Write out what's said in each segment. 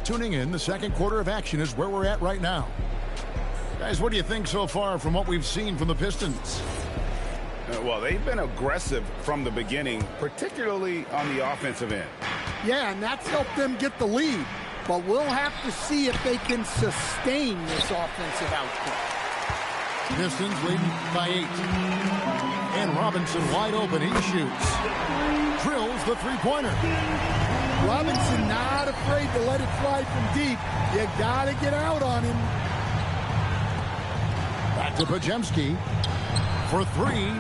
just tuning in, the second quarter of action is where we're at right now. Guys, what do you think so far from what we've seen from the Pistons? Well, they've been aggressive from the beginning, particularly on the offensive end. Yeah, and that's helped them get the lead. But we'll have to see if they can sustain this offensive output. Pistons leading by 8. And Robinson wide open. He shoots. Drills the three-pointer. Robinson not afraid to let it fly from deep. You got to get out on him. Back to Podziemski for 3.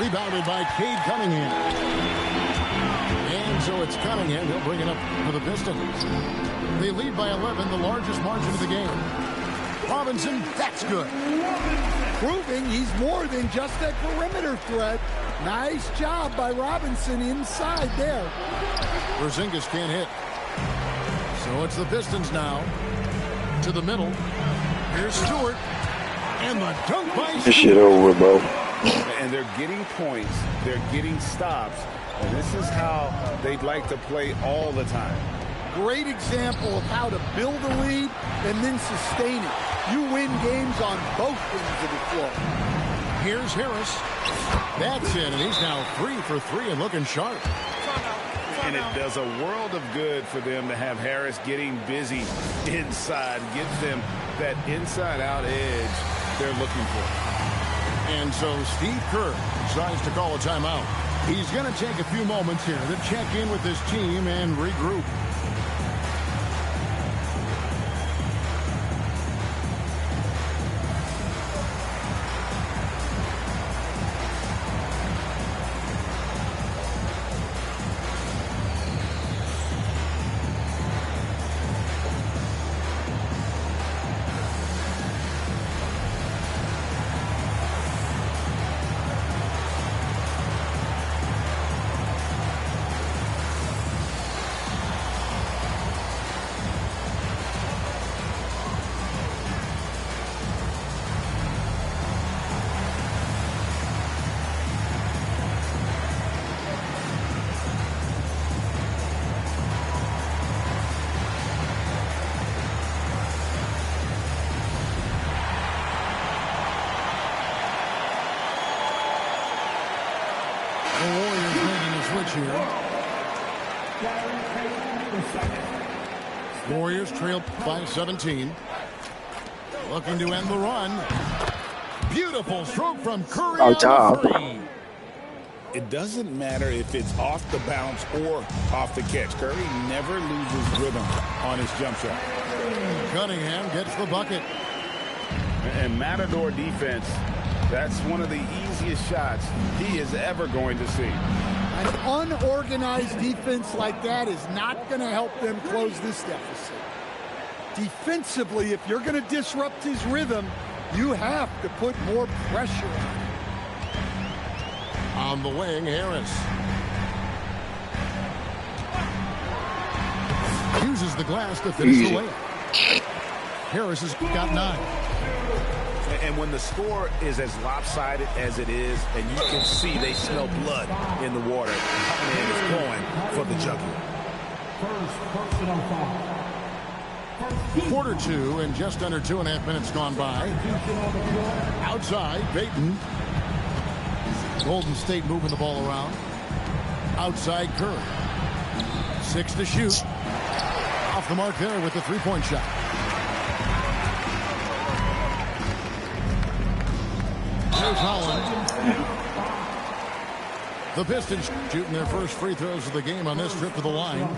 Rebounded by Cade Cunningham. And so it's Cunningham. He'll bring it up for the Pistons. They lead by 11, the largest margin of the game. Robinson, that's good. Proving he's more than just a perimeter threat. Nice job by Robinson inside there. Porzingis can't hit. So it's the Pistons now. To the middle. Here's Stewart. And the dunk by Stewart. This shit over, bro. And they're getting points. They're getting stops. And this is how they'd like to play all the time. Great example of how to build a lead and then sustain it. You win games on both ends of the floor. Here's Harris. That's in, and he's now 3 for 3 and looking sharp. And it does a world of good for them to have Harris getting busy inside. Gives them that inside-out edge they're looking for. And so Steve Kerr decides to call a timeout. He's going to take a few moments here to check in with his team and regroup. The Warriors making a switch here. Warriors trail by 17. Looking to end the run. Beautiful stroke from Curry on the 3. It doesn't matter if it's off the bounce or off the catch. Curry never loses rhythm on his jump shot. Cunningham gets the bucket. And Matador defense, that's one of the easiest shots he is ever going to see. An unorganized defense like that is not going to help them close this deficit. Defensively, if you're going to disrupt his rhythm, you have to put more pressure on him. On the wing, Harris. Uses the glass to finish the layup. Harris has got 9. And when the score is as lopsided as it is, and you can see they smell blood in the water, and is going for the jugular. Quarter 2 and just under 2.5 minutes gone by. Outside, Payton. Golden State moving the ball around. Outside, Curry. 6 to shoot. Off the mark there with the three-point shot. There's Holland. The Pistons shooting their first free throws of the game on this trip to the line.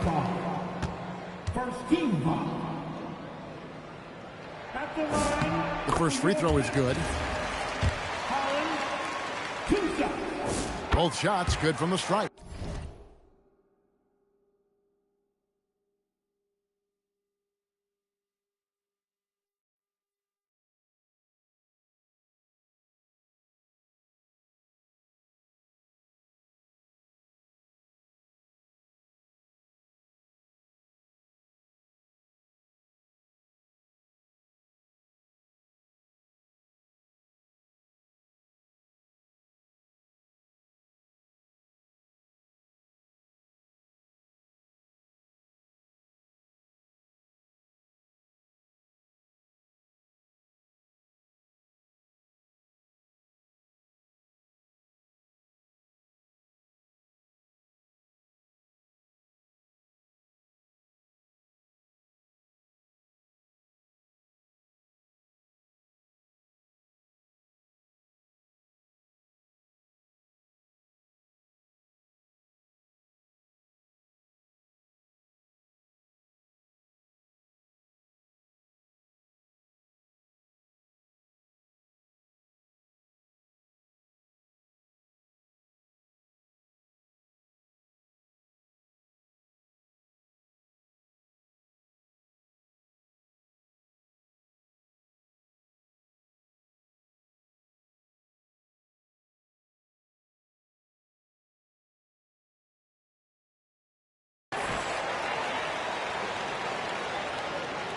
The first free throw is good. Both shots good from the stripe.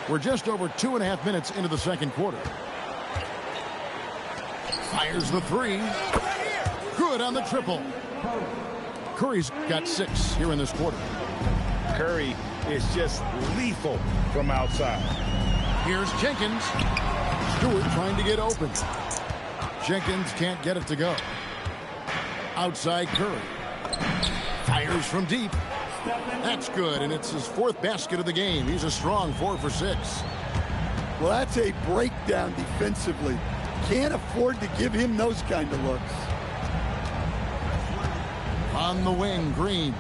We're just over 2.5 minutes into the second quarter. Fires the three. Good on the triple. Curry's got 6 here in this quarter. Curry is just lethal from outside. Here's Jenkins. Stewart trying to get open. Jenkins can't get it to go. Outside Curry. Fires from deep. That's good, and it's his 4th basket of the game. He's a strong 4 for 6. Well, that's a breakdown defensively. Can't afford to give him those kind of looks. On the wing, Green.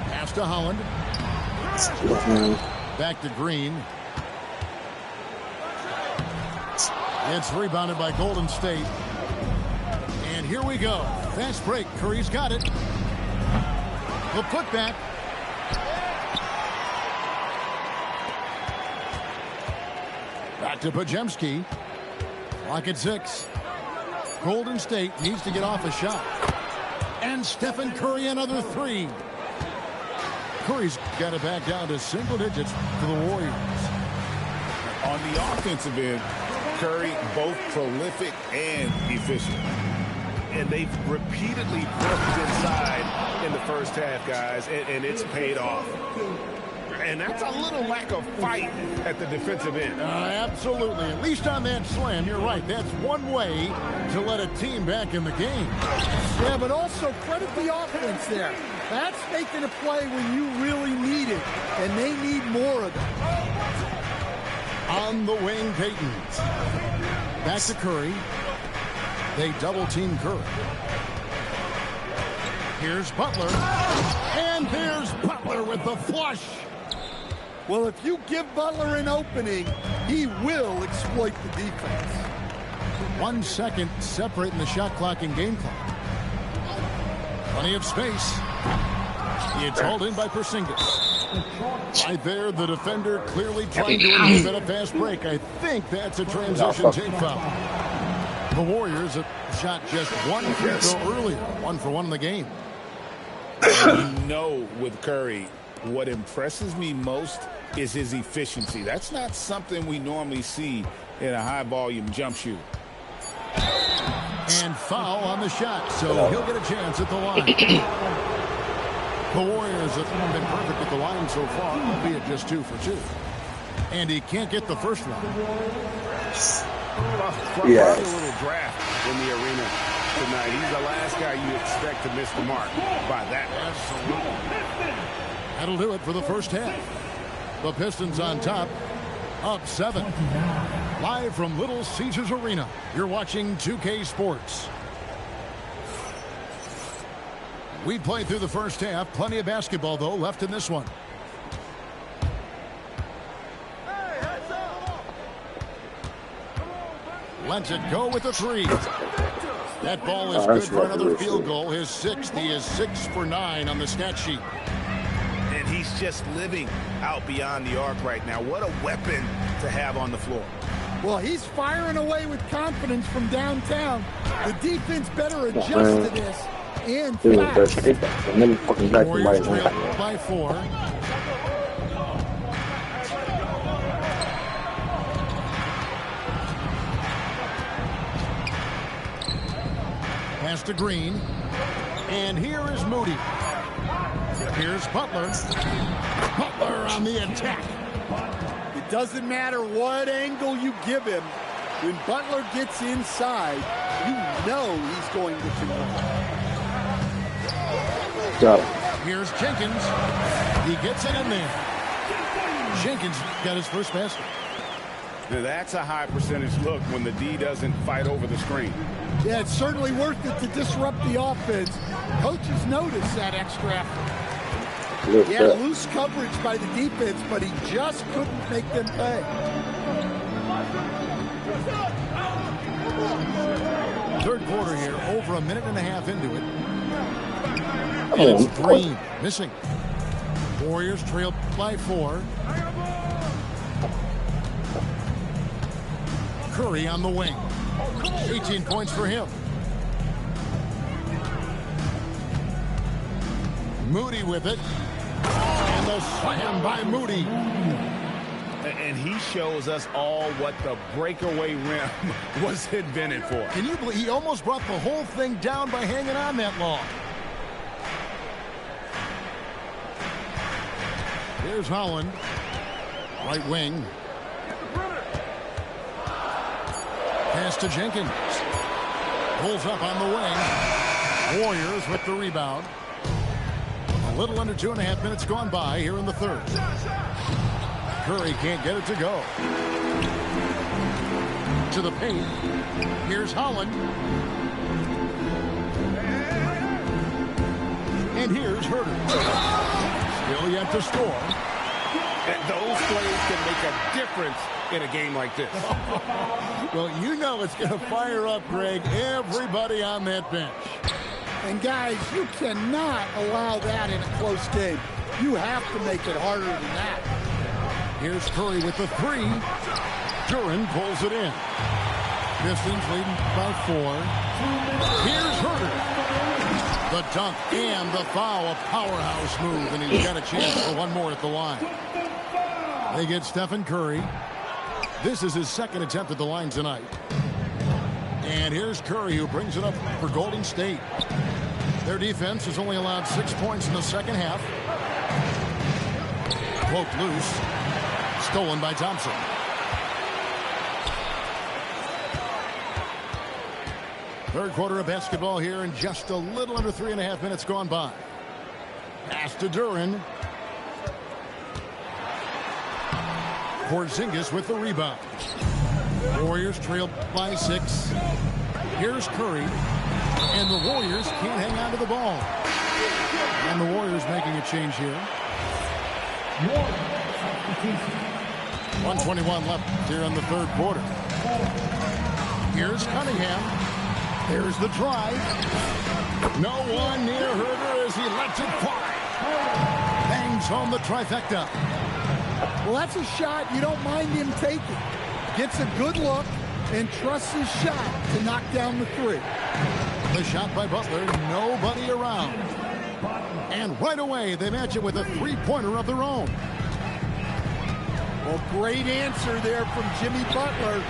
Pass to Holland. Back to Green. It's rebounded by Golden State. And here we go. Fast break. Curry's got it. The putback. Back to Podziemski. Clock at 6. Golden State needs to get off a shot. And Stephen Curry another 3. Curry's got it back down to single digits for the Warriors. On the offensive end, Curry both prolific and efficient. And they've repeatedly worked inside in the first half, guys, and it's paid off. And that's a little lack of fight at the defensive end. Absolutely. At least on that slam, you're right. That's one way to let a team back in the game. Yeah, but also credit the offense there. That's making a play when you really need it, and they need more of it. On the wing, Payton. Back to Curry. They double-team Curry. Here's Butler. And there's Butler with the flush. Well, if you give Butler an opening, he will exploit the defense. 1 second separating the shot clock and game clock. Plenty of space. It's hauled in by Porzingis. Right there, the defender clearly trying to inhibit a fast break. I think that's a transition take foul. The Warriors have shot just 1 free throw earlier. 1 for 1 in the game. You know, with Curry, what impresses me most is his efficiency. That's not something we normally see in a high-volume jump shoot. And foul on the shot, so he'll get a chance at the line. The Warriors have been perfect at the line so far, albeit just 2 for 2. And he can't get the first one. Yeah. A little draft in the arena tonight. He's the last guy you expect to miss the mark by that. Absolutely. That'll do it for the first half. The Pistons on top, up 7. Live from Little Caesars Arena, you're watching 2K Sports. We played through the first half. Plenty of basketball, though, left in this one. Lets it go with the 3. That ball is good for another field goal. His 6th. He is 6 for 9 on the stat sheet. And he's just living out beyond the arc right now. What a weapon to have on the floor. Well, he's firing away with confidence from downtown. The defense better adjust to this. And fast. Warriors trail by 4. Pass to Green. And here is Moody. Here's Butler. Butler on the attack. It doesn't matter what angle you give him. When Butler gets inside, you know he's going to convert. Here's Jenkins. He gets it in there. Jenkins got his first basket. Now that's a high percentage look when the D doesn't fight over the screen. Yeah, it's certainly worth it to disrupt the offense. Coaches notice that extra effort. He had loose coverage by the defense, but he just couldn't make them pay. Third quarter here, over a minute and a half into it. And it's Green missing. Warriors trail by 4. Curry on the wing. 18 points for him. Moody with it. And the Slam by Moody. And he shows us all what the breakaway rim was invented for. Can you believe he almost brought the whole thing down by hanging on that long? Here's Holland. Right wing. Pass to Jenkins. Pulls up on the wing. Warriors with the rebound. A little under 2.5 minutes gone by here in the third. Curry can't get it to go. To the paint. Here's Holland. And here's Herter. Still yet to score. And those plays can make a difference in a game like this. Well, you know it's going to fire up, Greg, everybody on that bench. And guys, you cannot allow that in a close game. You have to make it harder than that. Here's Curry with the three. Duren pulls it in. Pistons leading by 4. Here's Herter. The dunk and the foul, a powerhouse move, and he's got a chance for one more at the line. They get Stephen Curry. This is his second attempt at the line tonight. And here's Curry, who brings it up for Golden State. Their defense has only allowed 6 points in the second half. Poked loose. Stolen by Thompson. Third quarter of basketball here, and just a little under 3.5 minutes gone by. Pass to Duren. Porzingis with the rebound. Warriors trail by 6. Here's Curry. And the Warriors can't hang on to the ball. And the Warriors making a change here. 1:21 left here in the third quarter. Here's Cunningham. There's the drive. No one near Herter as he lets it fly. Bangs home the trifecta. Well, that's a shot you don't mind him taking. Gets a good look and trusts his shot to knock down the three. The shot by Butler, nobody around. And right away, they match it with a three-pointer of their own. Well, great answer there from Jimmy Butler.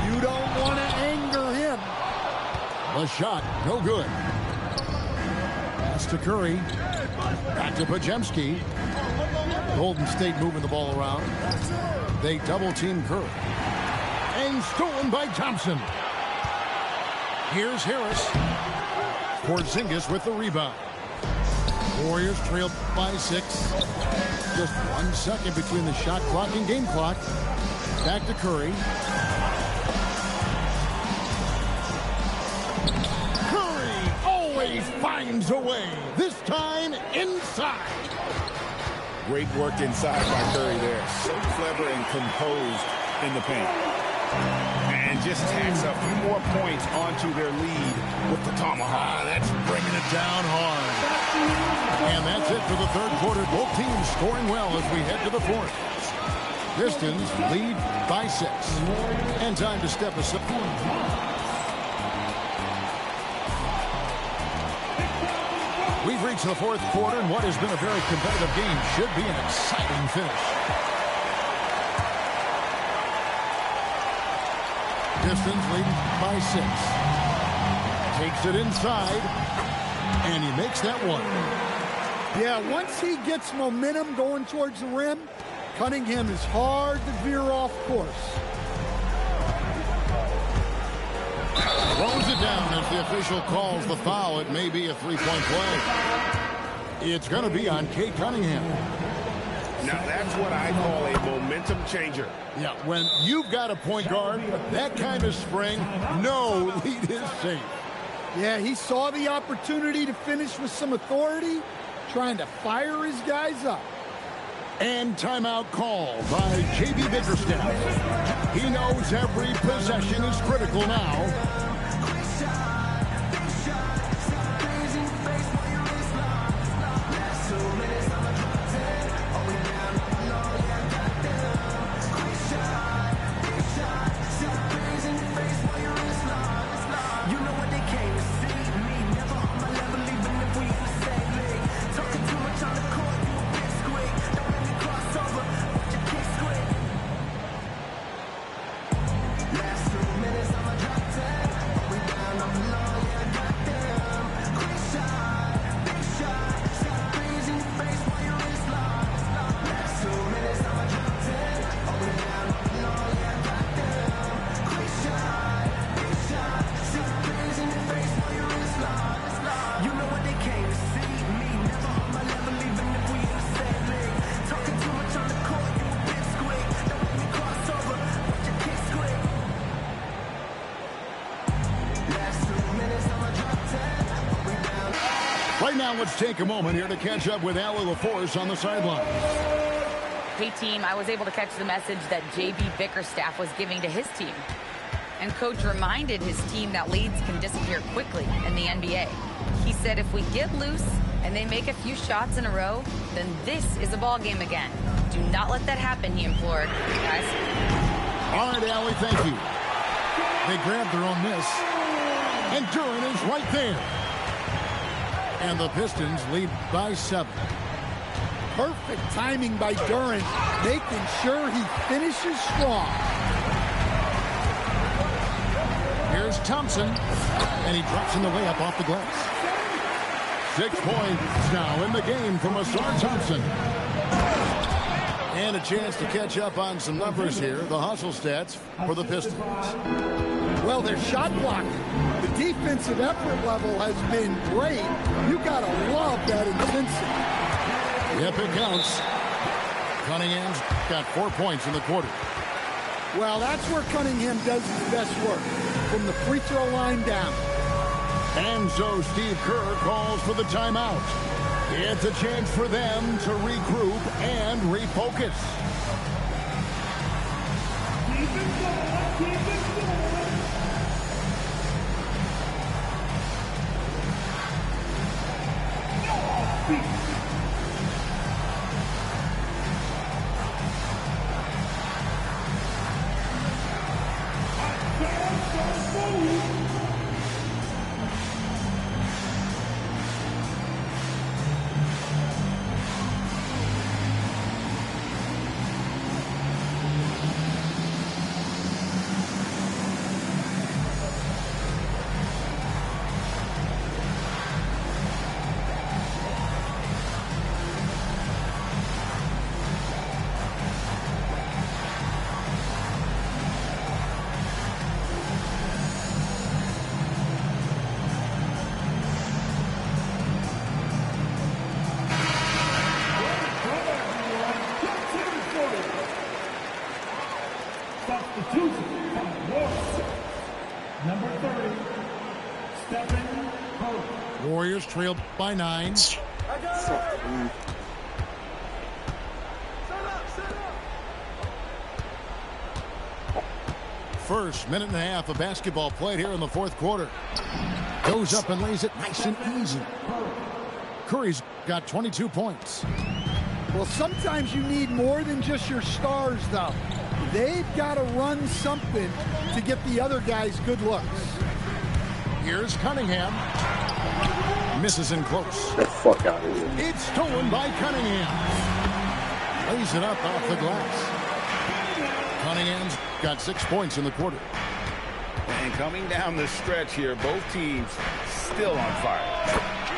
You don't want to anger him. The shot, no good. Pass to Curry. Back to Podziemski. Golden State moving the ball around. They double-team Curry. And stolen by Thompson. Here's Harris. Porzingis with the rebound. Warriors trail by 6. Just 1 second between the shot clock and game clock. Back to Curry. Curry always finds a way. This time inside. Great work inside by Curry there. So clever and composed in the paint. And just tacks a few more points onto their lead with the tomahawk. That's bringing it down hard. And that's it for the third quarter. Both teams scoring well as we head to the fourth. Pistons lead by 6. And time to step aside. We've reached the fourth quarter, and what has been a very competitive game should be an exciting finish. Pistons leading by 6. Takes it inside, and he makes that one. Yeah, once he gets momentum going towards the rim, Cunningham is hard to veer off course. Throws it down as the official calls the foul. It may be a three-point play. It's going to be on Cade Cunningham. Now that's what I call a momentum changer. Yeah, when you've got a point guard, that kind of spring, no lead is safe. Yeah, he saw the opportunity to finish with some authority, trying to fire his guys up. And timeout call by J.B. Bickerstaff. He knows every possession is critical now. Now let's take a moment here to catch up with Allie LaForce on the sideline. Hey, team, I was able to catch the message that J.B. Bickerstaff was giving to his team. And Coach reminded his team that leads can disappear quickly in the NBA. He said if we get loose and they make a few shots in a row, then this is a ball game again. Do not let that happen, he implored. Guys. All right, Allie, thank you. They grabbed their own miss. And Duren is right there. And the Pistons lead by 7. Perfect timing by Duren, making sure he finishes strong. Here's Thompson, and he drops in the layup off the glass. 6 points now in the game from Ausar Thompson. And a chance to catch up on some numbers here, the hustle stats for the Pistons. Well, their shot blocking, the defensive effort level has been great. You gotta love that intensity. Yep, it counts. Cunningham's got 4 points in the quarter. Well, that's where Cunningham does his best work, from the free throw line down. And so Steve Kerr calls for the timeout. It's a chance for them to regroup and refocus. Warriors trailed by 9. First minute and a half of basketball played here in the fourth quarter. Goes up and lays it nice and easy. Curry's got 22 points. Well, sometimes you need more than just your stars, though. They've got to run something to get the other guys good looks. Here's Cunningham. Misses in close. Get the fuck out of here. It's stolen by Cunningham. Lays it up off the glass. Cunningham's got 6 points in the quarter. And coming down the stretch here, both teams still on fire.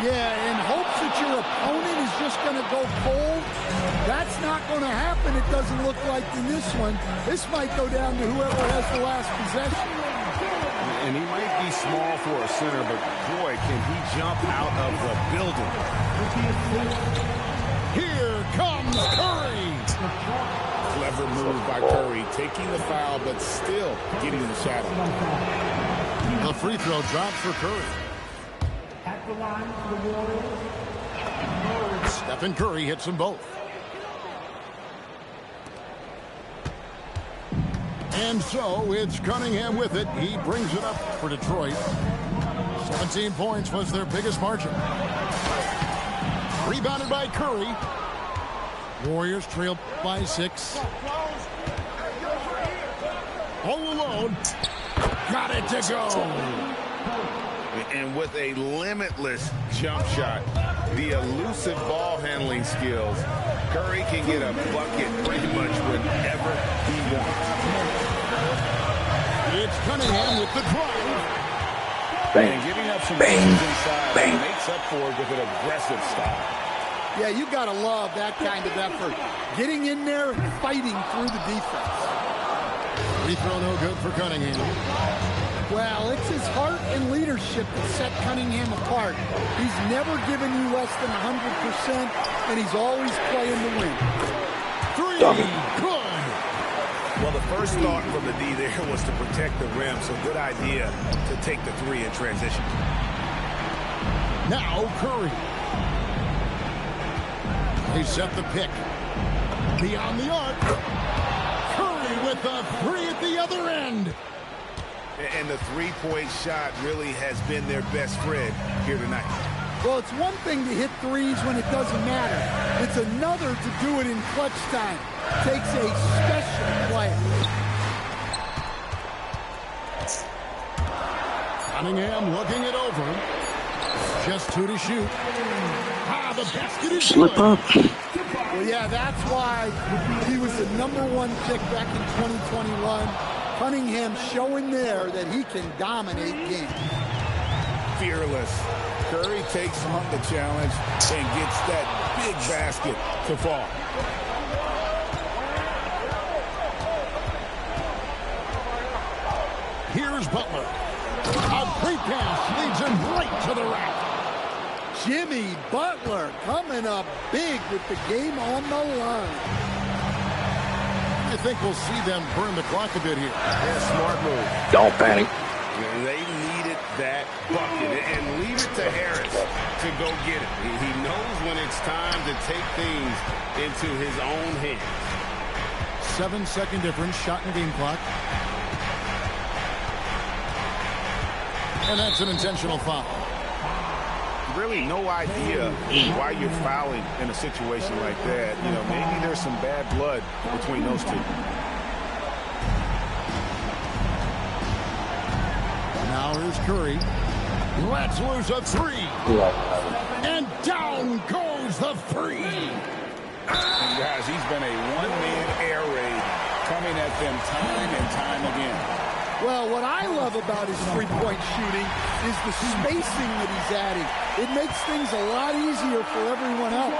Yeah, in hopes that your opponent is just going to go cold. That's not going to happen, it doesn't look like in this one. This might go down to whoever has the last possession. And he might be small for a center, but boy, can he jump out of the building. Here comes Curry. Clever move by Curry, taking the foul, but still getting the shot off. The free throw drops for Curry. At the line for the Warriors. Stephen Curry hits them both. And so it's Cunningham with it. He brings it up for Detroit. 17 points was their biggest margin. Rebounded by Curry. Warriors trailed by 6. All alone. Got it to go. And with a limitless jump shot, the elusive ball handling skills, Curry can get a bucket pretty much whenever he wants. It's Cunningham with the drive. And giving up some distance inside, makes up for it with an aggressive stop. Yeah, you got to love that kind of effort. Getting in there and fighting through the defense. Free throw no good for Cunningham. Well, it's his heart and leadership that set Cunningham apart. He's never given you less than 100%, and he's always playing to win. 3, good. Well, the first thought from the D there was to protect the rim, so good idea to take the 3 in transition. Now Curry. They set the pick. Beyond the arc. Curry with a three at the other end. And the three-point shot really has been their best friend here tonight. Well, it's one thing to hit threes when it doesn't matter. It's another to do it in clutch time. Takes a special player. Cunningham looking it over. Just 2 to shoot. The basket is Slip good. up. Well, yeah, that's why he was the #1 pick back in 2021. Cunningham showing there that he can dominate games. Fearless. Curry takes on the challenge and gets that big basket to fall. Here's Butler. A free pass leads him right to the rack. Jimmy Butler coming up big with the game on the line. I think we'll see them burn the clock a bit here. Yeah, smart move. Don't panic. They needed that bucket and leave it to Harris to go get it. He knows when it's time to take things into his own hands. 7-second difference, shot and game clock. And that's an intentional foul. Really no idea why you're fouling in a situation like that. You know, maybe there's some bad blood between those two. Now here's Curry. Let's lose a three. And down goes the three. And guys, he's been a one-man air raid coming at them time and time again. Well, what I love about his three-point shooting is the spacing that he's adding. It makes things a lot easier for everyone else.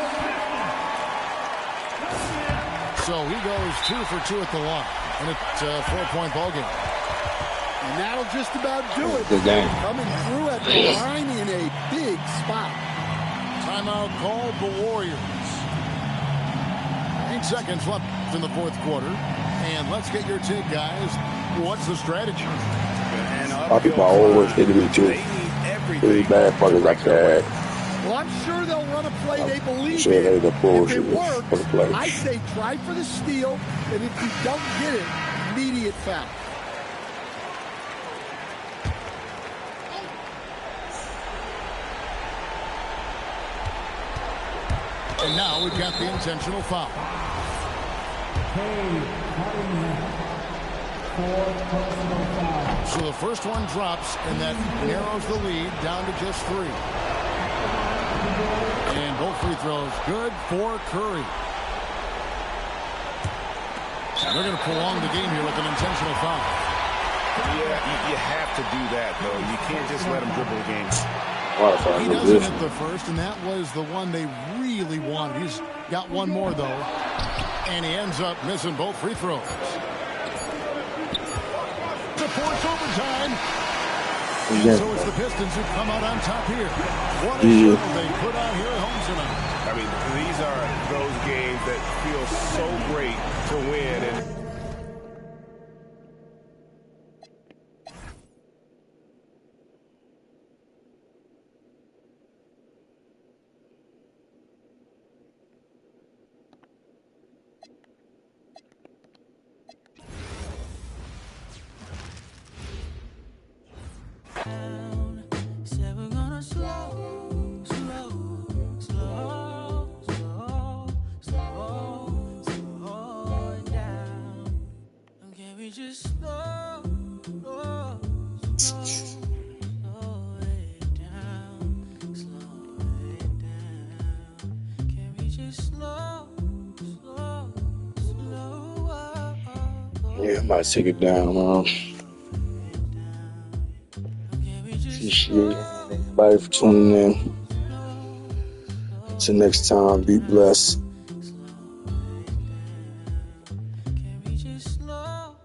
So he goes 2 for 2 at the line. And it's a 4-point ball game. And that'll just about do it. Good game. Coming through at the line in a big spot. Timeout called the Warriors. 8 seconds left in the fourth quarter. And let's get your take, guys. What's the strategy? Our people always get to be too. Really bad fuckers like that. Well, I'm sure they'll run a play they believe Sure, in. they the If bullshit it works, for the play. I say try for the steal, and if you don't get it, immediate foul. And now we've got the intentional foul. So the first one drops, and that narrows the lead down to just 3. And both free throws good for Curry. They're going to prolong the game here with an intentional foul. Yeah, you have to do that, though. You can't just let him dribble the game. He doesn't hit the first, and that was the one they really wanted. He's got one more, though, and he ends up missing both free throws. To force overtime. And so it's the Pistons who come out on top here. What a show they put on here at home tonight. I mean, these are those games that feel so great to win. And Said we're gonna slow it down. Can we just slow it down? Slow it down. Can we just slow Yeah, I might take it down. Appreciate everybody for tuning in. Until next time, be blessed. Can we just slow